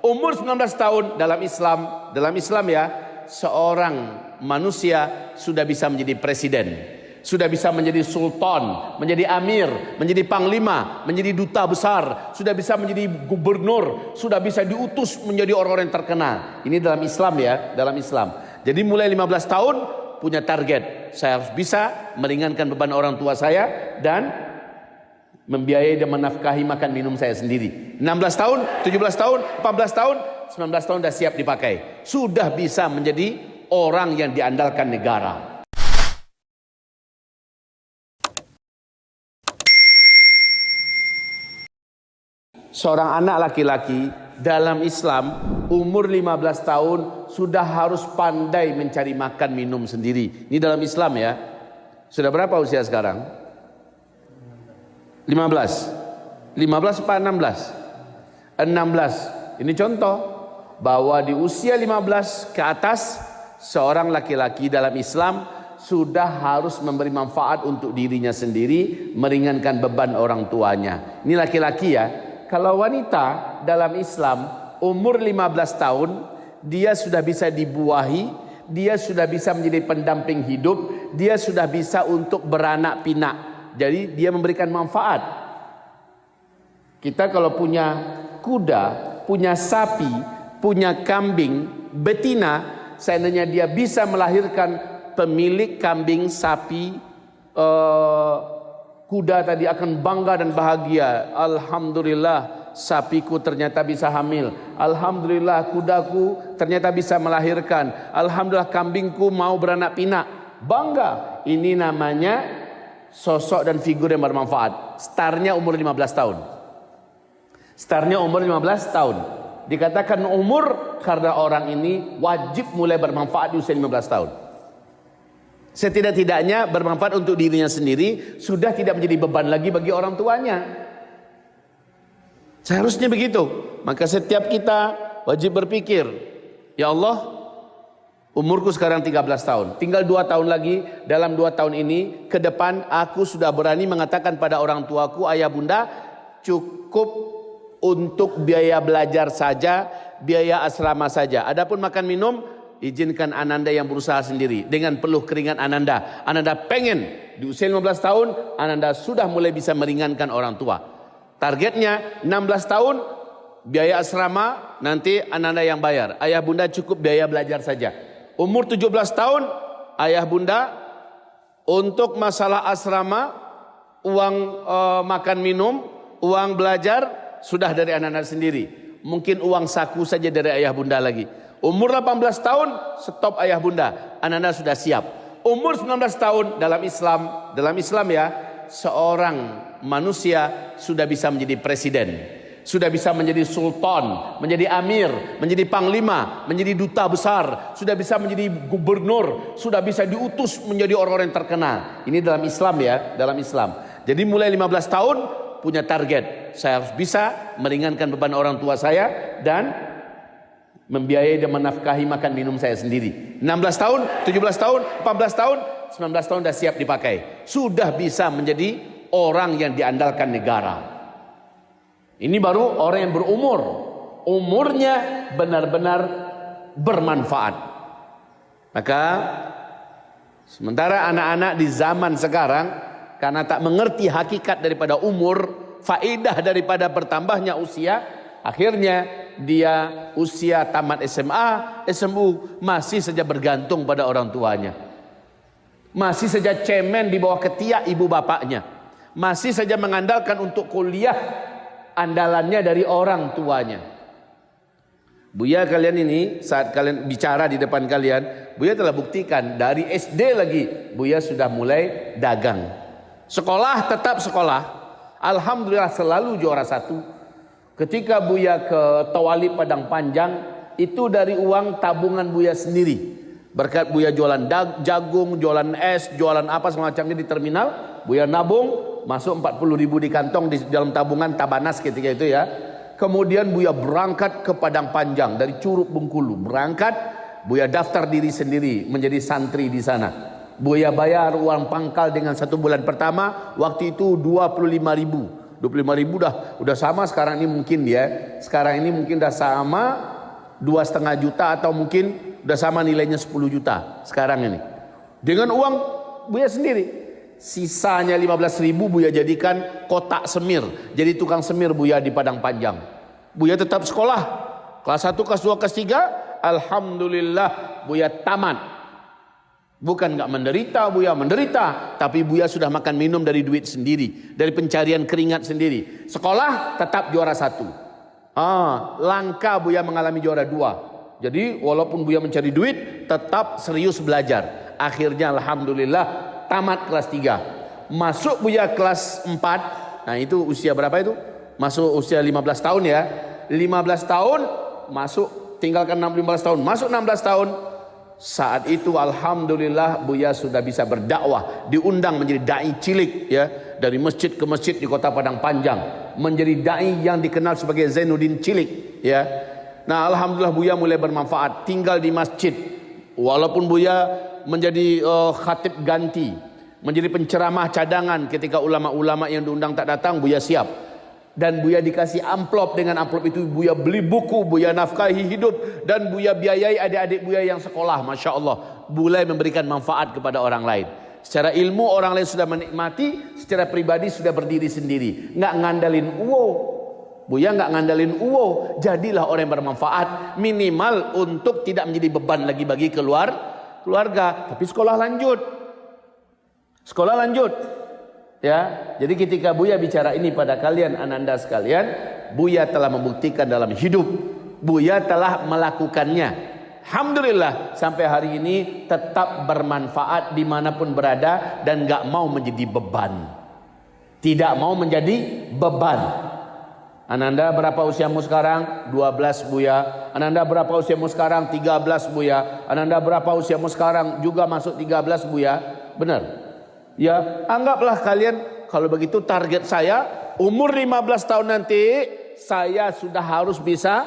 Umur 19 tahun dalam Islam ya, seorang manusia sudah bisa menjadi presiden, sudah bisa menjadi sultan, menjadi amir, menjadi panglima, menjadi duta besar, sudah bisa menjadi gubernur, sudah bisa diutus menjadi orang-orang yang terkenal. Ini dalam Islam ya, dalam Islam. Jadi mulai 15 tahun punya target, saya harus bisa meringankan beban orang tua saya dan membiayai dan menafkahi makan minum saya sendiri. 16 tahun, 17 tahun, 14 tahun, 19 tahun sudah siap dipakai. Sudah bisa menjadi orang yang diandalkan negara. Seorang anak laki-laki dalam Islam umur 15 tahun sudah harus pandai mencari makan minum sendiri. Ini dalam Islam ya. Sudah berapa usia sekarang? 15 apa 16? 16. Ini contoh bahwa di usia 15 ke atas seorang laki-laki dalam Islam sudah harus memberi manfaat untuk dirinya sendiri, meringankan beban orang tuanya. Ini laki-laki ya. Kalau wanita dalam Islam umur 15 tahun dia sudah bisa dibuahi, dia sudah bisa menjadi pendamping hidup, dia sudah bisa untuk beranak pinak. Jadi dia memberikan manfaat. Kita kalau punya kuda, punya sapi, punya kambing betina, seandainya dia bisa melahirkan pemilik kambing, sapi, kuda tadi akan bangga dan bahagia. Alhamdulillah sapiku ternyata bisa hamil. Alhamdulillah kudaku ternyata bisa melahirkan. Alhamdulillah kambingku mau beranak pinak. Bangga. Ini namanya sosok dan figur yang bermanfaat. Startnya umur 15 tahun. Startnya umur 15 tahun. Dikatakan umur karena orang ini wajib mulai bermanfaat di usia 15 tahun. Setidak-tidaknya bermanfaat untuk dirinya sendiri, sudah tidak menjadi beban lagi bagi orang tuanya. Seharusnya begitu. Maka setiap kita wajib berpikir, ya Allah, umurku sekarang 13 tahun. Tinggal 2 tahun lagi. Dalam 2 tahun ini ke depan aku sudah berani mengatakan pada orang tuaku, ayah bunda, cukup untuk biaya belajar saja, biaya asrama saja. Adapun makan minum, izinkan Ananda yang berusaha sendiri. Dengan peluh keringat Ananda. Ananda pengen di usia 15 tahun Ananda sudah mulai bisa meringankan orang tua. Targetnya 16 tahun biaya asrama nanti Ananda yang bayar. Ayah bunda cukup biaya belajar saja. Umur 17 tahun ayah bunda untuk masalah asrama, uang makan minum, uang belajar sudah dari anak-anak sendiri. Mungkin uang saku saja dari ayah bunda lagi. Umur 18 tahun stop ayah bunda, anak-anak sudah siap. Umur 19 tahun dalam Islam ya, seorang manusia sudah bisa menjadi presiden, sudah bisa menjadi sultan, menjadi amir, menjadi panglima, menjadi duta besar, sudah bisa menjadi gubernur, sudah bisa diutus menjadi orang-orang yang terkenal. Ini dalam Islam ya, dalam Islam. Jadi mulai 15 tahun punya target, saya harus bisa meringankan beban orang tua saya dan membiayai dan menafkahi makan minum saya sendiri. 16 tahun, 17 tahun, 14 tahun, 19 tahun sudah siap dipakai. Sudah bisa menjadi orang yang diandalkan negara. Ini baru orang yang berumur. Umurnya benar-benar bermanfaat. Maka sementara anak-anak di zaman sekarang karena tak mengerti hakikat daripada umur, faedah daripada bertambahnya usia, akhirnya dia usia tamat SMA, SMU masih saja bergantung pada orang tuanya. Masih saja cemen di bawah ketiak ibu bapaknya. Masih saja mengandalkan untuk kuliah andalannya dari orang tuanya. Buya kalian ini saat kalian bicara di depan kalian, Buya telah buktikan dari SD lagi Buya sudah mulai dagang. Sekolah tetap sekolah. Alhamdulillah selalu juara 1. Ketika Buya ke Tawali Padang Panjang, itu dari uang tabungan Buya sendiri. Berkat Buya jualan jagung, jualan es, jualan apa semacamnya di terminal, Buya nabung, masuk 40.000 di kantong di dalam tabungan Tabanas ketika itu ya. Kemudian Buya berangkat ke Padang Panjang dari Curug Bengkulu. Berangkat, Buya daftar diri sendiri menjadi santri di sana. Buya bayar uang pangkal dengan 1 bulan pertama, waktu itu 25.000. 25.000 udah sama sekarang ini mungkin dia. Sekarang ini mungkin udah sama 2,5 juta atau mungkin udah sama nilainya 10 juta sekarang ini. Dengan uang Buya sendiri. Sisanya 15.000 Buya jadikan kotak semir. Jadi tukang semir Buya di Padang Panjang. Buya tetap sekolah. Kelas 1, kelas 2, kelas 3. Alhamdulillah Buya tamat. Bukan nggak menderita, Buya menderita. Tapi Buya sudah makan minum dari duit sendiri. Dari pencarian keringat sendiri. Sekolah tetap juara 1. Langka Buya mengalami juara 2. Jadi walaupun Buya mencari duit, tetap serius belajar. Akhirnya Alhamdulillah tamat kelas 3. Masuk Buya kelas 4. Nah itu usia berapa itu? Masuk usia 15 tahun ya. 15 tahun masuk, tinggalkan 15 tahun, masuk 16 tahun. Saat itu Alhamdulillah Buya sudah bisa berdakwah. Diundang menjadi dai cilik ya. Dari masjid ke masjid di kota Padang Panjang. Menjadi dai yang dikenal sebagai Zainuddin Cilik ya. Nah Alhamdulillah Buya mulai bermanfaat. Tinggal di masjid. Walaupun Buya menjadi khatib ganti, menjadi penceramah cadangan ketika ulama-ulama yang diundang tak datang, Buya siap. Dan Buya dikasih amplop, dengan amplop itu Buya beli buku, Buya nafkahi hidup, dan Buya biayai adik-adik Buya yang sekolah. Masya Allah, mulai memberikan manfaat kepada orang lain. Secara ilmu orang lain sudah menikmati, secara pribadi sudah berdiri sendiri, nggak ngandalin Buya nggak ngandalin jadilah orang yang bermanfaat, minimal untuk tidak menjadi beban lagi bagi keluarga. Tapi sekolah lanjut ya. Jadi ketika Buya bicara ini pada kalian ananda sekalian, Buya telah membuktikan dalam hidup, Buya telah melakukannya. Alhamdulillah sampai hari ini tetap bermanfaat dimanapun berada dan gak mau menjadi beban. Tidak mau menjadi beban. Ananda berapa usiamu sekarang? 12 Buya. Ananda berapa usiamu sekarang? 13 Buya. Ananda berapa usiamu sekarang? Juga masuk 13 Buya. Benar? Ya, anggaplah kalian kalau begitu target saya umur 15 tahun nanti saya sudah harus bisa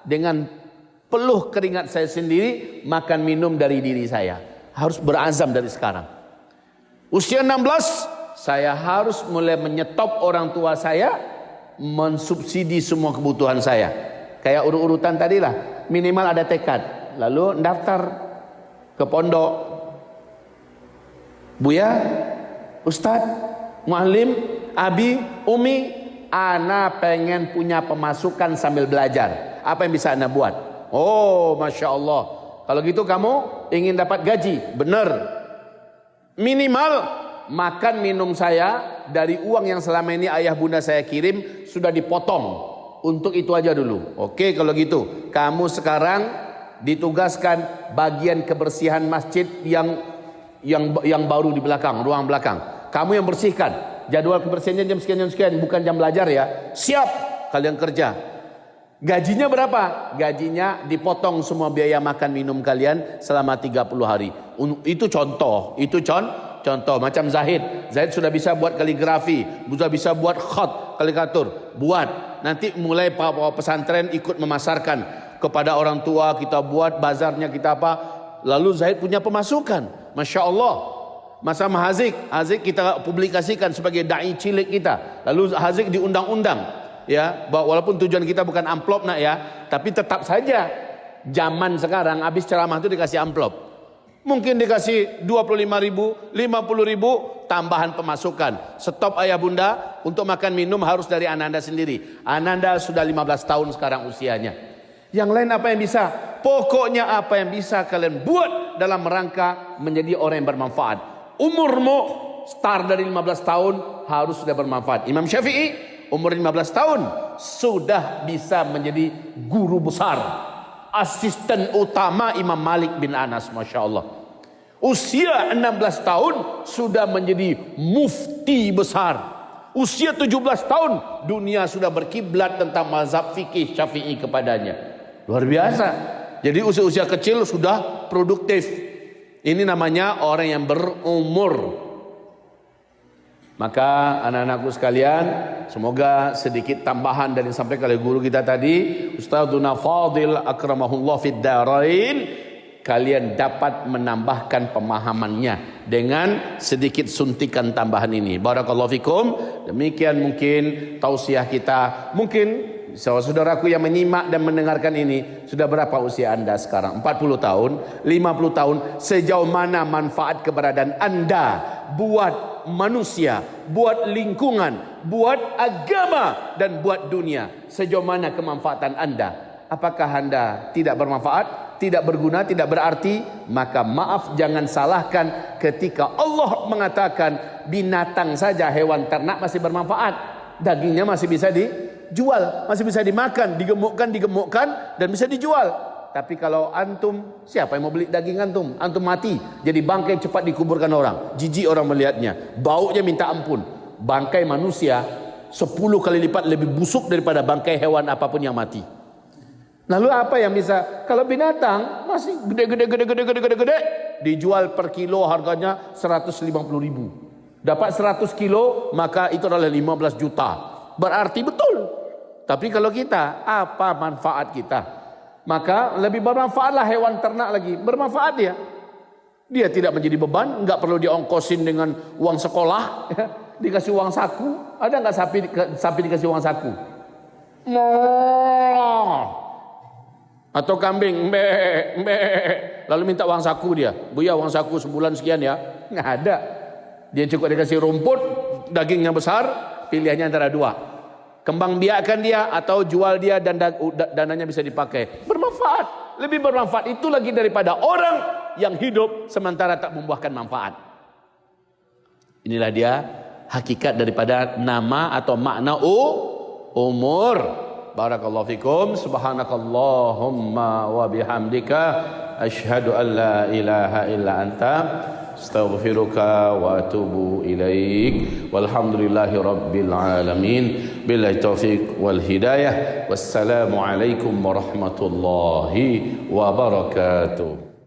dengan peluh keringat saya sendiri makan minum dari diri saya. Harus berazam dari sekarang. Usia 16 saya harus mulai menyetop orang tua saya mensubsidi semua kebutuhan saya. Kayak urutan tadi lah, minimal ada tekad. Lalu daftar ke pondok. Buya, Ustadz, Muallim, Abi, Umi, ana pengen punya pemasukan sambil belajar. Apa yang bisa ana buat? Oh, Masya Allah. Kalau gitu kamu ingin dapat gaji? Benar. Minimal makan minum saya dari uang yang selama ini ayah bunda saya kirim sudah dipotong. Untuk itu aja dulu. Oke, kalau gitu kamu sekarang ditugaskan bagian kebersihan masjid yang baru di belakang, ruang belakang. Kamu yang bersihkan. Jadwal kebersihannya jam sekian, bukan jam belajar ya. Siap kalian kerja. Gajinya berapa? Gajinya dipotong semua biaya makan minum kalian selama 30 hari. Itu contoh, contoh macam Zahid sudah bisa buat kaligrafi, sudah bisa buat khat, kalikatur, buat. Nanti mulai pesantren ikut memasarkan kepada orang tua, kita buat bazarnya kita apa. Lalu Zahid punya pemasukan, Masya Allah. Masa Hazik kita publikasikan sebagai dai cilik kita. Lalu Hazik diundang-undang, ya. Walaupun tujuan kita bukan amplop nak ya, tapi tetap saja zaman sekarang habis ceramah itu dikasih amplop. Mungkin dikasih 25.000, 50.000 tambahan pemasukan. Stop ayah bunda, untuk makan minum harus dari ananda sendiri. Ananda sudah 15 tahun sekarang usianya. Yang lain apa yang bisa? Pokoknya apa yang bisa kalian buat dalam rangka menjadi orang yang bermanfaat. Umurmu start dari 15 tahun harus sudah bermanfaat. Imam Syafi'i umur 15 tahun sudah bisa menjadi guru besar. Asisten utama Imam Malik bin Anas, Masya Allah. Usia 16 tahun sudah menjadi mufti besar. Usia 17 tahun dunia sudah berkiblat tentang mazhab fikih Syafi'i kepadanya. Luar biasa. Jadi usia-usia kecil sudah produktif. Ini namanya orang yang berumur. Maka anak-anakku sekalian, semoga sedikit tambahan dari sampai oleh guru kita tadi, Ustadzuna Fadil akramahullah fid darain, kalian dapat menambahkan pemahamannya dengan sedikit suntikan tambahan ini. Barakallahu fikum. Demikian mungkin tausiah kita. Mungkin saudaraku yang menyimak dan mendengarkan ini, sudah berapa usia anda sekarang? 40 tahun, 50 tahun. Sejauh mana manfaat keberadaan anda buat manusia, buat lingkungan, buat agama dan buat dunia? Sejauh mana kemanfaatan anda? Apakah anda tidak bermanfaat, tidak berguna, tidak berarti? Maka maaf, jangan salahkan ketika Allah mengatakan binatang saja, hewan ternak masih bermanfaat. Dagingnya masih bisa dijual, masih bisa dimakan, digemukkan dan bisa dijual. Tapi kalau antum, siapa yang mau beli daging antum? Antum mati, jadi bangkai cepat dikuburkan orang. Jijik orang melihatnya, baunya minta ampun. Bangkai manusia 10 kali lipat lebih busuk daripada bangkai hewan apapun yang mati. Lalu apa yang bisa? Kalau binatang masih gede, dijual per kilo harganya 150.000. Dapat 100 kilo maka itu adalah 15 juta. Berarti betul. Tapi kalau kita, apa manfaat kita? Maka lebih bermanfaatlah hewan ternak lagi. Bermanfaat dia. Dia tidak menjadi beban, enggak perlu diongkosin dengan uang sekolah, dikasih uang saku. Ada enggak sapi dikasih uang saku? Atau kambing, lalu minta uang saku dia. Buya, uang saku sebulan sekian ya. Nggak ada. Dia cukup dikasih rumput, dagingnya besar, pilihannya antara dua. Kembang biakkan dia atau jual dia dan dananya bisa dipakai. Bermanfaat, lebih bermanfaat itu lagi daripada orang yang hidup sementara tak membuahkan manfaat. Inilah dia hakikat daripada nama atau makna umur. Barakallahu fikum. Subhanakallahumma wa bihamdika asyhadu an la ilaha illa anta astaghfiruka wa atubu ilaik. Walhamdulillahi rabbil alamin. Billahi taufiq wal hidayah. Wassalamu alaikum warahmatullahi wabarakatuh.